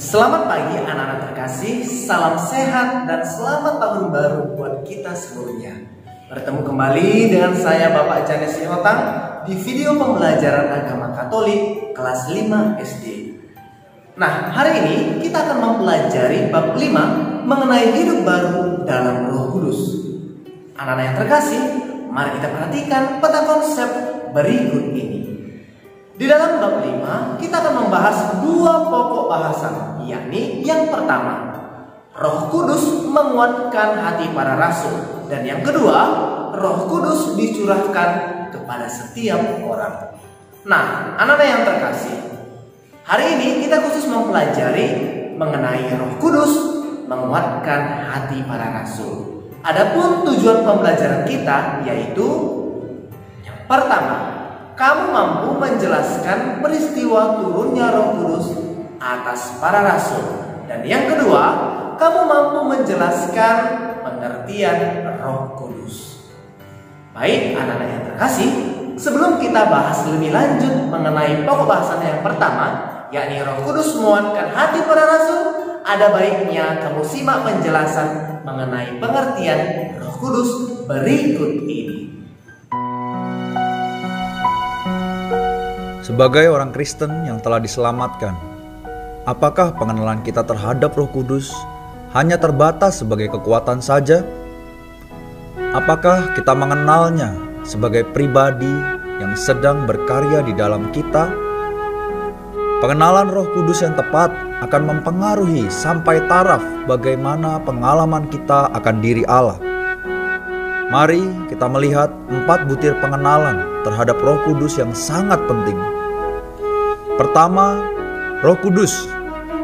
Selamat pagi anak-anak terkasih, salam sehat dan selamat tahun baru buat kita seluruhnya. Bertemu kembali dengan saya Bapak Janes Sihotang di video pembelajaran agama Katolik kelas 5 SD. Nah, hari ini kita akan mempelajari bab 5 mengenai hidup baru dalam Roh Kudus. Anak-anak yang terkasih, mari kita perhatikan peta konsep berikut ini. Di dalam bab 5, kita akan membahas dua pokok bahasan, yakni yang pertama, Roh Kudus menguatkan hati para rasul, dan yang kedua, Roh Kudus dicurahkan kepada setiap orang. Nah, anak-anak yang terkasih, hari ini kita khusus mempelajari mengenai Roh Kudus menguatkan hati para rasul. Adapun tujuan pembelajaran kita yaitu yang pertama, kamu mampu menjelaskan peristiwa turunnya Roh Kudus atas para rasul. Dan yang kedua, kamu mampu menjelaskan pengertian Roh Kudus. Baik, anak-anak yang terkasih, sebelum kita bahas lebih lanjut mengenai pokok bahasan yang pertama, yakni Roh Kudus menguatkan hati para rasul, ada baiknya kamu simak penjelasan mengenai pengertian Roh Kudus berikut ini. Sebagai orang Kristen yang telah diselamatkan, apakah pengenalan kita terhadap Roh Kudus hanya terbatas sebagai kekuatan saja? Apakah kita mengenalnya sebagai pribadi yang sedang berkarya di dalam kita? Pengenalan Roh Kudus yang tepat akan mempengaruhi sampai taraf bagaimana pengalaman kita akan diri Allah. Mari kita melihat 4 butir pengenalan terhadap Roh Kudus yang sangat penting. Pertama, Roh Kudus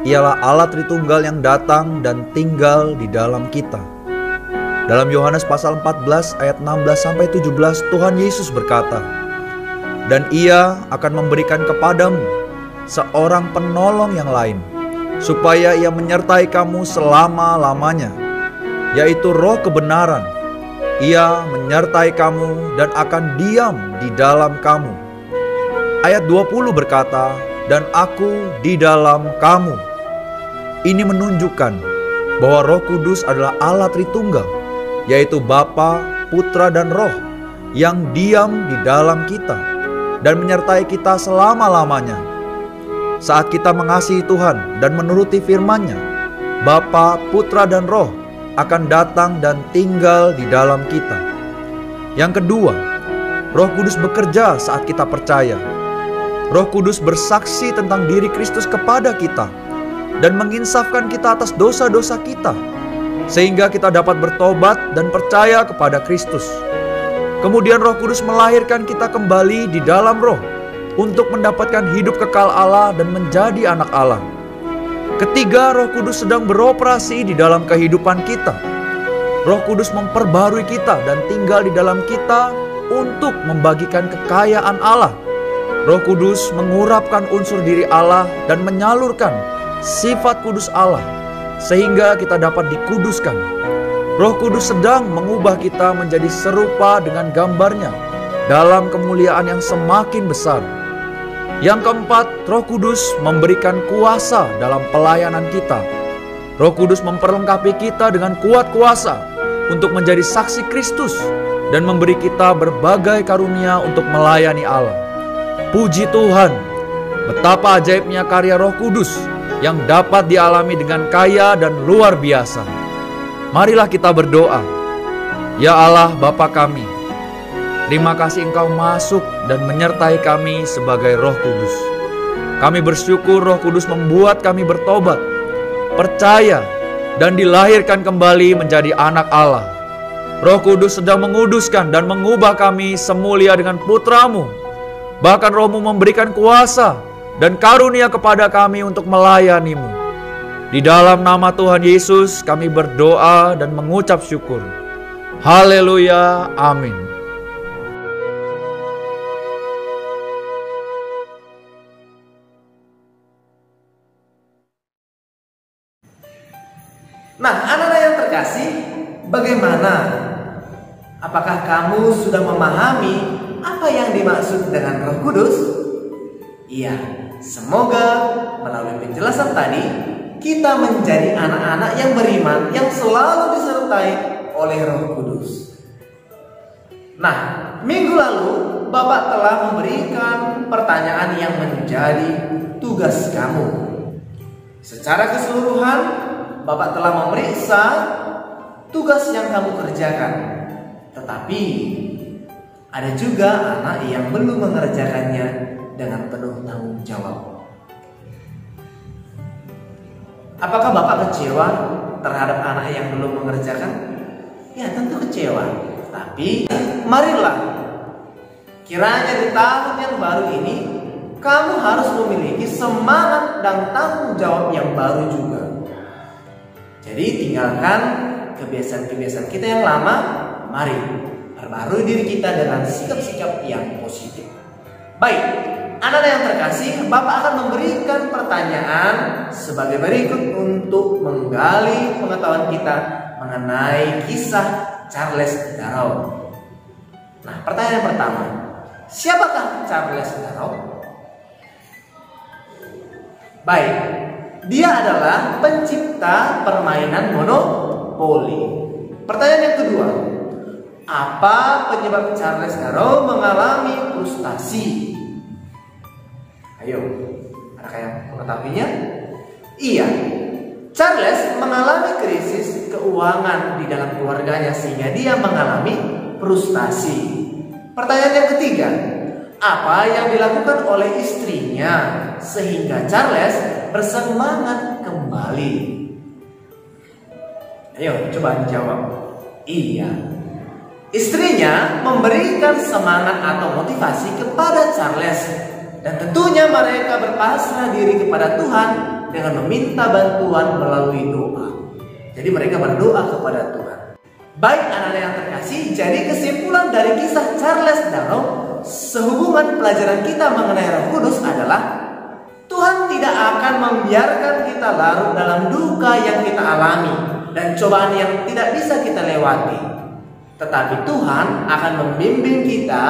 ialah Allah Tritunggal yang datang dan tinggal di dalam kita. Dalam Yohanes pasal 14 ayat 16-17 Tuhan Yesus berkata, "Dan Ia akan memberikan kepadamu seorang penolong yang lain, supaya Ia menyertai kamu selama-lamanya, yaitu Roh kebenaran. Ia menyertai kamu dan akan diam di dalam kamu." Ayat 20 berkata, "Dan aku di dalam kamu." Ini menunjukkan bahwa Roh Kudus adalah Allah Tritunggal, yaitu Bapa, Putra, dan Roh yang diam di dalam kita dan menyertai kita selama-lamanya. Saat kita mengasihi Tuhan dan menuruti firman-Nya, Bapa, Putra, dan Roh akan datang dan tinggal di dalam kita. Yang kedua, Roh Kudus bekerja saat kita percaya. Roh Kudus bersaksi tentang diri Kristus kepada kita dan menginsafkan kita atas dosa-dosa kita, sehingga kita dapat bertobat dan percaya kepada Kristus. Kemudian Roh Kudus melahirkan kita kembali di dalam Roh untuk mendapatkan hidup kekal Allah dan menjadi anak Allah. Ketiga, Roh Kudus sedang beroperasi di dalam kehidupan kita. Roh Kudus memperbarui kita dan tinggal di dalam kita untuk membagikan kekayaan Allah. Roh Kudus mengurapkan unsur diri Allah dan menyalurkan sifat kudus Allah, sehingga kita dapat dikuduskan. Roh Kudus sedang mengubah kita menjadi serupa dengan gambar-Nya dalam kemuliaan yang semakin besar. Yang keempat, Roh Kudus memberikan kuasa dalam pelayanan kita. Roh Kudus memperlengkapi kita dengan kuat kuasa untuk menjadi saksi Kristus dan memberi kita berbagai karunia untuk melayani Allah. Puji Tuhan, betapa ajaibnya karya Roh Kudus yang dapat dialami dengan kaya dan luar biasa. Marilah kita berdoa. Ya Allah Bapa kami, terima kasih Engkau masuk dan menyertai kami sebagai Roh Kudus. Kami bersyukur Roh Kudus membuat kami bertobat, percaya, dan dilahirkan kembali menjadi anak Allah. Roh Kudus sedang menguduskan dan mengubah kami semulia dengan Putra-Mu. Bahkan Roh-Mu memberikan kuasa dan karunia kepada kami untuk melayani-Mu. Di dalam nama Tuhan Yesus kami berdoa dan mengucap syukur. Haleluya, amin. Nah, anak-anak yang terkasih, bagaimana? Apakah kamu sudah memahami apa yang dimaksud dengan Roh Kudus? Iya, semoga melalui penjelasan tadi kita menjadi anak-anak yang beriman yang selalu disertai oleh Roh Kudus. Nah, minggu lalu Bapak telah memberikan pertanyaan yang menjadi tugas kamu. Secara keseluruhan, Bapak telah memeriksa tugas yang kamu kerjakan. Tetapi ada juga anak yang belum mengerjakannya dengan penuh tanggung jawab. Apakah Bapak kecewa terhadap anak yang belum mengerjakan? Ya, tentu kecewa. Tapi marilah, kiranya di tahun yang baru ini kamu harus memiliki semangat dan tanggung jawab yang baru juga. Jadi tinggalkan kebiasaan-kebiasaan kita yang lama. Mari perbarui diri kita dengan sikap-sikap yang positif. Baik, anak-anak yang terkasih, Bapak akan memberikan pertanyaan sebagai berikut untuk menggali pengetahuan kita mengenai kisah Charles Darrow. Nah, pertanyaan pertama, siapakah Charles Darrow? Baik, dia adalah pencipta permainan monopoli. Pertanyaan yang kedua, apa penyebab Charles Darrow mengalami frustasi? Ayo, ada yang mengetahuinya? Iya, Charles mengalami krisis keuangan di dalam keluarganya sehingga dia mengalami frustasi. Pertanyaan yang ketiga, apa yang dilakukan oleh istrinya sehingga Charles bersemangat kembali? Ayo, coba dijawab. Iya, istrinya memberikan semangat atau motivasi kepada Charles, dan tentunya mereka berpasrah diri kepada Tuhan dengan meminta bantuan melalui doa. Jadi mereka berdoa kepada Tuhan. Baik anak-anak yang terkasih, jadi kesimpulan dari kisah Charles Darrow sehubungan pelajaran kita mengenai Roh Kudus adalah Tuhan tidak akan membiarkan kita larut dalam duka yang kita alami dan cobaan yang tidak bisa kita lewati. Tetapi Tuhan akan membimbing kita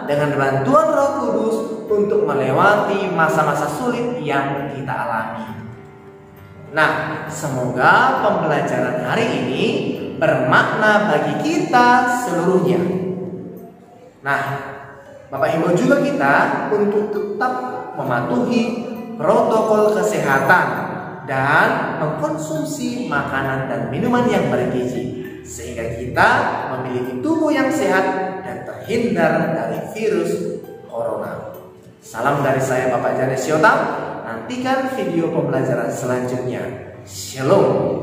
dengan bantuan Roh Kudus untuk melewati masa-masa sulit yang kita alami. Nah, semoga pembelajaran hari ini bermakna bagi kita seluruhnya. Nah, Bapak himbau juga kita untuk tetap mematuhi protokol kesehatan dan mengkonsumsi makanan dan minuman yang bergizi sehingga kita memiliki tubuh yang sehat dan terhindar dari virus corona. Salam dari saya Bapak Janes Yotang. Nantikan video pembelajaran selanjutnya. Shalom.